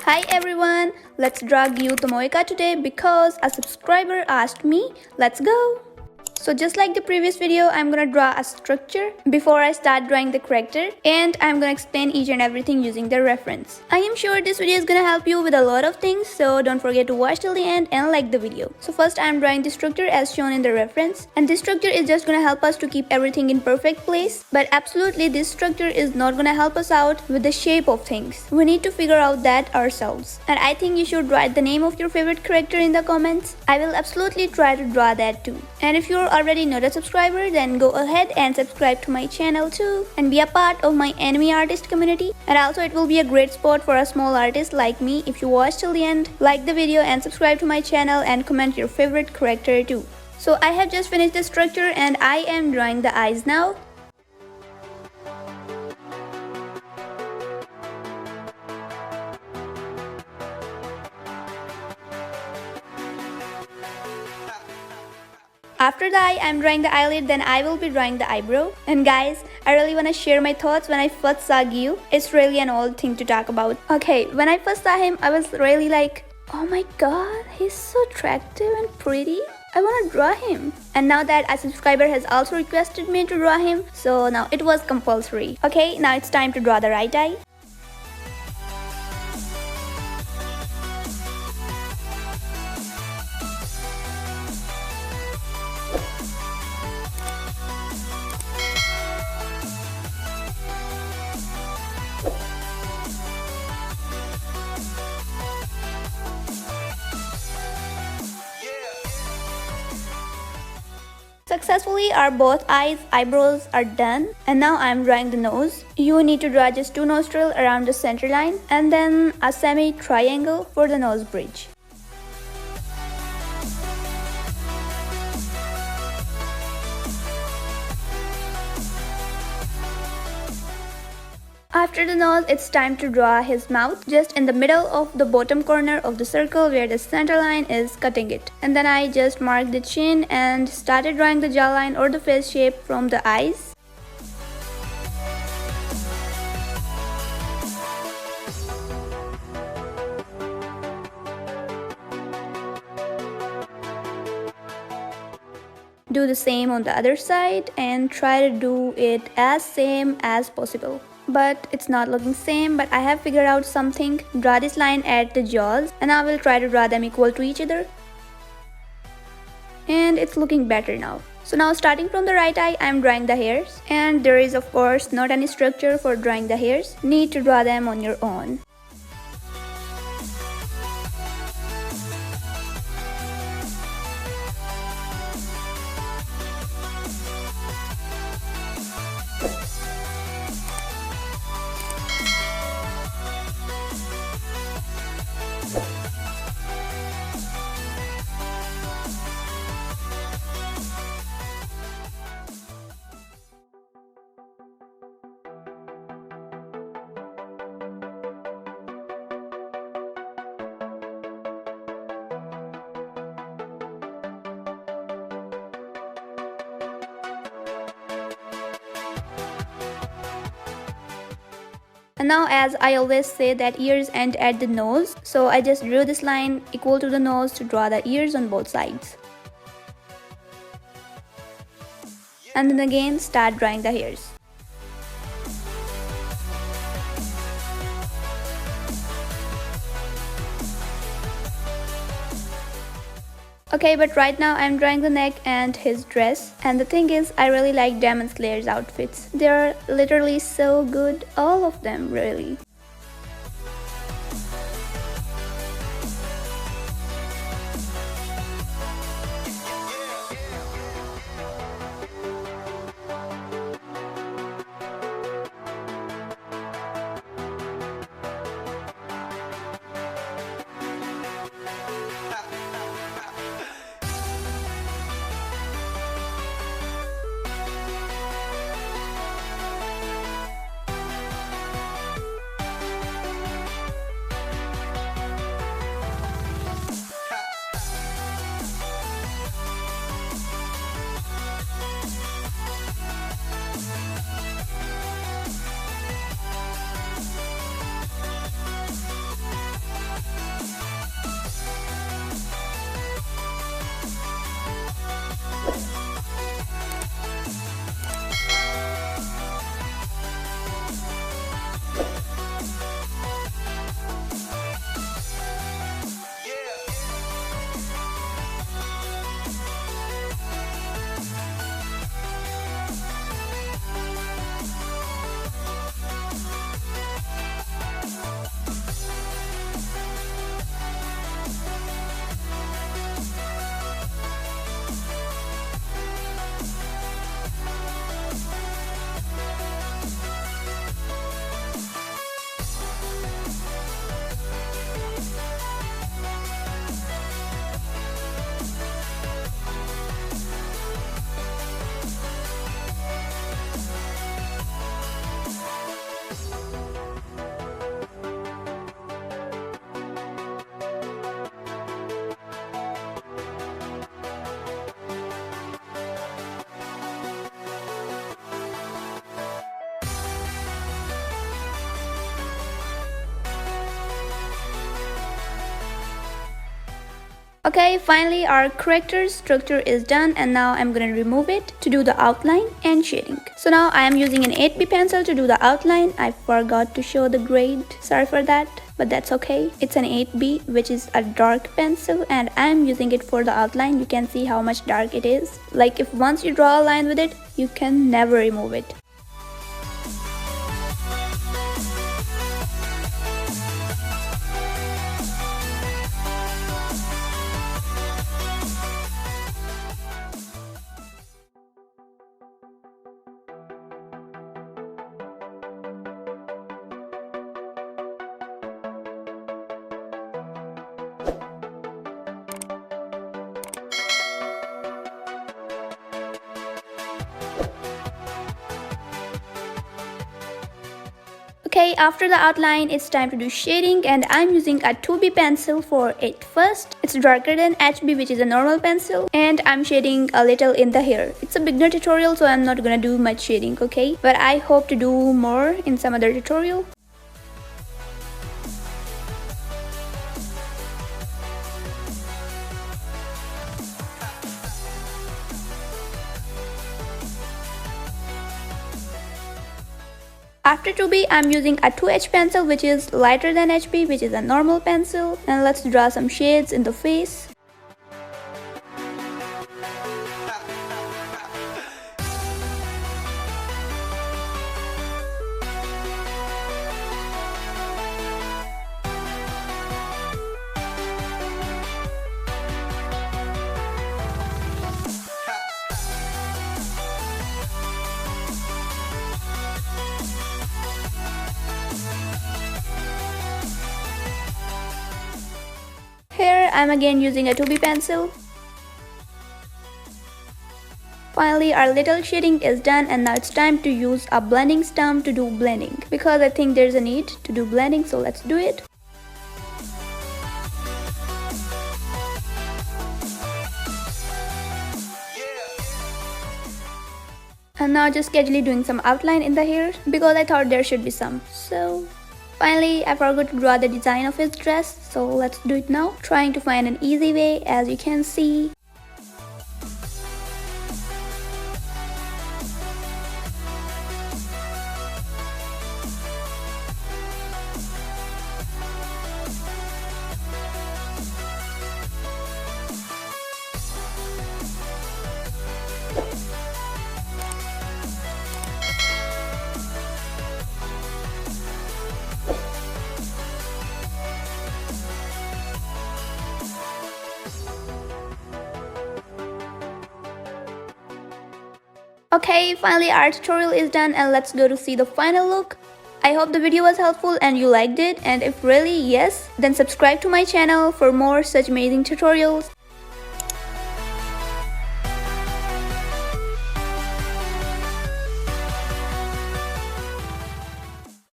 Hi everyone, let's draw Giyu Tomioka today because a subscriber asked me. Let's go! So just like the previous video, I'm gonna draw a structure before I start drawing the character, and I'm gonna explain each and everything using the reference. I am sure this video is gonna help you with a lot of things, so don't forget to watch till the end and like the video. So first I'm drawing the structure as shown in the reference, and this structure is just gonna help us to keep everything in perfect place. But absolutely this structure is not gonna help us out with the shape of things. We need to figure out that ourselves. And I think you should write the name of your favorite character in the comments. I will absolutely try to draw that too. And if you're already not a subscriber, then go ahead and subscribe to my channel too and be a part of my anime artist community. And also it will be a great spot for a small artist like me if you watch till the end. Like the video and subscribe to my channel and comment your favorite character too. So I have just finished the structure and I am drawing the eyes now. After the eye, I'm drawing the eyelid, then I will be drawing the eyebrow. And guys, I really want to share my thoughts when I first saw Giyu. It's really an old thing to talk about. Okay, when I first saw him, I was really like, oh my god, he's so attractive and pretty. I want to draw him. And now that a subscriber has also requested me to draw him, so now it was compulsory. Okay, now it's time to draw the right eye. Successfully, our both eyebrows are done, and now I'm drawing the nose. You need to draw just two nostrils around the center line and then a semi-triangle for the nose bridge. After the nose, it's time to draw his mouth just in the middle of the bottom corner of the circle where the center line is cutting it. And then I just marked the chin and started drawing the jawline or the face shape from the eyes. Do the same on the other side and try to do it as same as possible. But it's not looking same, but I have figured out something. Draw this line at the jaws and I will try to draw them equal to each other. And it's looking better now. So now starting from the right eye, I'm drawing the hairs. And there is of course not any structure for drawing the hairs. Need to draw them on your own. And now, as I always say that ears end at the nose, so I just drew this line equal to the nose to draw the ears on both sides. And then again start drawing the hairs. Okay, but right now I'm drawing the neck and his dress. And the thing is, I really like Demon Slayer's outfits. They're literally so good, all of them really. Okay, finally our character structure is done, and now I'm gonna remove it to do the outline and shading. So now I am using an 8B pencil to do the outline. I forgot to show the grade, sorry for that, but that's okay. It's an 8B, which is a dark pencil, and I'm using it for the outline. You can see how much dark it is. Like, if once you draw a line with it, you can never remove it. Okay, after the outline, it's time to do shading, and I'm using a 2B pencil for it first. It's darker than HB, which is a normal pencil, and I'm shading a little in the hair. It's a beginner tutorial, so I'm not gonna do much shading, okay? But I hope to do more in some other tutorial. After 2B, I'm using a 2H pencil, which is lighter than HB, which is a normal pencil. And let's draw some shades in the face. Here, I'm again using a 2B pencil. Finally, our little shading is done, and now it's time to use a blending stump to do blending. Because I think there's a need to do blending, so let's do it. And now just casually doing some outline in the hair, because I thought there should be some. So finally, I forgot to draw the design of his dress, so let's do it now. Trying to find an easy way, as you can see. Okay, finally our tutorial is done, and let's go to see the final look. I hope the video was helpful and you liked it, and if really yes, then subscribe to my channel for more such amazing tutorials.